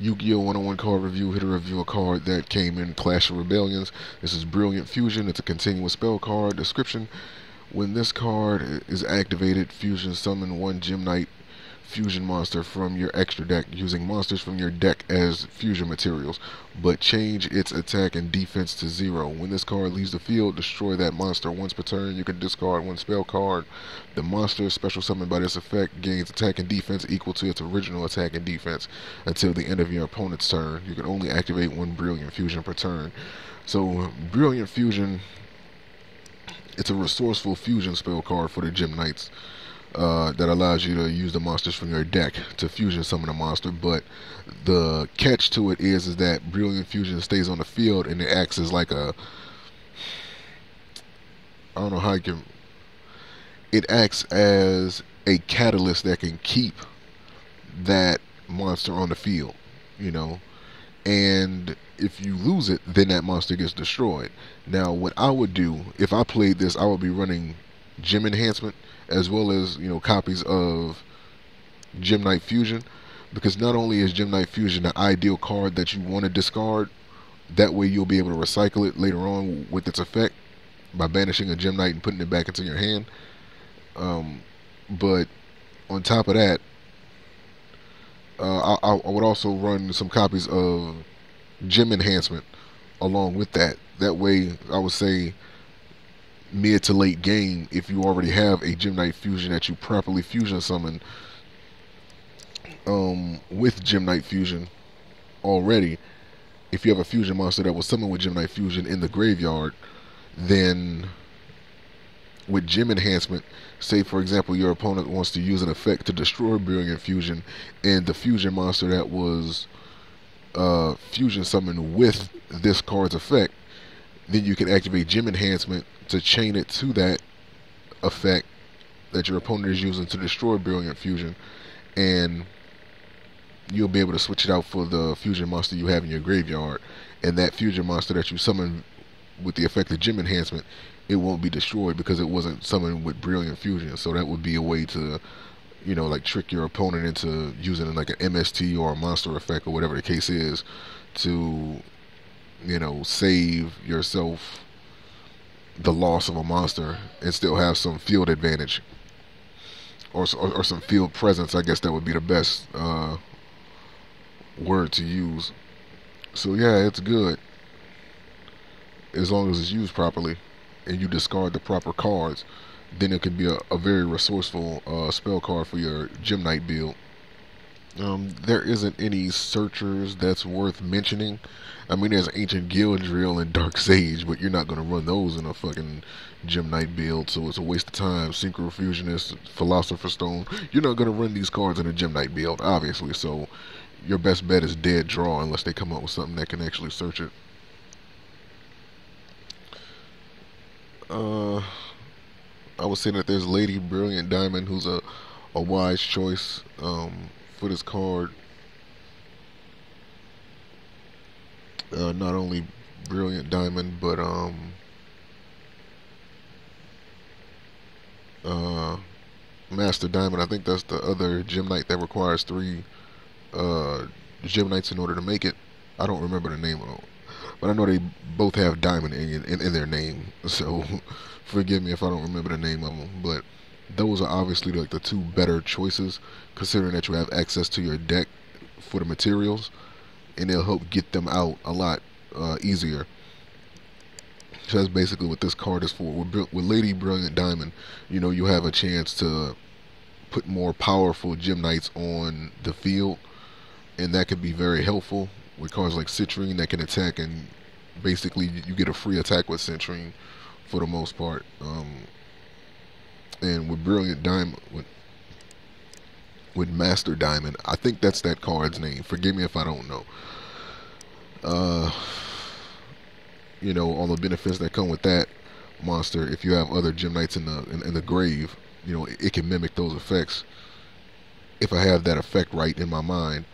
Yu-Gi-Oh 101 card review. Here to review a card that came in Clash of Rebellions. This is Brilliant Fusion. It's a continuous spell card. Description: when this card is activated, fusion summon one Gem Knight fusion monster from your extra deck using monsters from your deck as fusion materials, but change its attack and defense to 0. When this card leaves the field, destroy that monster once per turn. You can discard one spell card. The monster special summoned by this effect gains attack and defense equal to its original attack and defense until the end of your opponent's turn. You can only activate one Brilliant Fusion per turn. So Brilliant Fusion, it's a resourceful fusion spell card for the Gem Knights. That allows you to use the monsters from your deck to fusion summon a monster, but the catch to it is that Brilliant Fusion stays on the field and it acts as like a, I don't know how you can, it acts as a catalyst that can keep that monster on the field, you know, and if you lose it, then that monster gets destroyed. Now, what I would do if I played this, I would be running Gem Enhancement as well as, you know, copies of Gem Knight Fusion, because not only is Gem Knight Fusion the ideal card that you want to discard, that way you'll be able to recycle it later on with its effect by banishing a Gem Knight and putting it back into your hand. But on top of that, I would also run some copies of Gem Enhancement along with that. That way, I would say, mid to late game, if you already have a Gem Knight Fusion that you properly fusion summon with Gem Knight Fusion already, if you have a fusion monster that was summoned with Gem Knight Fusion in the graveyard, then with Gem Enhancement, say for example your opponent wants to use an effect to destroy Brilliant Fusion, and the fusion monster that was fusion summoned with this card's effect, then you can activate Gem Enhancement to chain it to that effect that your opponent is using to destroy Brilliant Fusion, and you'll be able to switch it out for the fusion monster you have in your graveyard. And that fusion monster that you summon with the effect of Gem Enhancement, it won't be destroyed because it wasn't summoned with Brilliant Fusion. So that would be a way to, you know, like trick your opponent into using like an MST or a monster effect or whatever the case is to, you know, save yourself the loss of a monster and still have some field advantage or some field presence. I guess that would be the best word to use. So yeah, it's good as long as it's used properly and you discard the proper cards. Then it can be a very resourceful spell card for your Gem Knight build. There isn't any searchers that's worth mentioning. I mean, there's Ancient Guild Drill and Dark Sage, but you're not going to run those in a fucking Gem Knight build, so it's a waste of time. Synchro Fusionist, Philosopher's Stone, you're not going to run these cards in a Gem Knight build, obviously, so your best bet is Dead Draw unless they come up with something that can actually search it. I would say that there's Lady Brilliant Diamond, who's a wise choice for this card. Not only Brilliant Diamond, but Master Diamond. I think that's the other Gem Knight that requires 3 Gem Knights in order to make it. I don't remember the name of them, but I know they both have Diamond in their name. So forgive me if I don't remember the name of them. But those are obviously like the 2 better choices, considering that you have access to your deck for the materials, and they'll help get them out a lot easier. So that's basically what this card is for. With Lady Brilliant Diamond, you know, you have a chance to put more powerful Gem Knights on the field, and that could be very helpful with cards like Citrine that can attack, and basically you get a free attack with Citrine for the most part. And with Brilliant Diamond, with Master Diamond, I think that's that card's name. Forgive me if I don't know. You know, all the benefits that come with that monster. If you have other Gem Knights in the grave, you know, it can mimic those effects. If I have that effect right in my mind.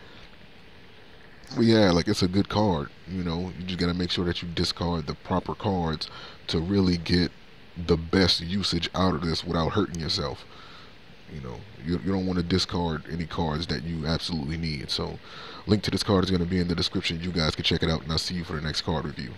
But yeah, like, it's a good card. You know, you just gotta make sure that you discard the proper cards to really get the best usage out of this without hurting yourself. You know, you don't want to discard any cards that you absolutely need. So link to this card is going to be in the description. You guys can check it out, and I'll see you for the next card review.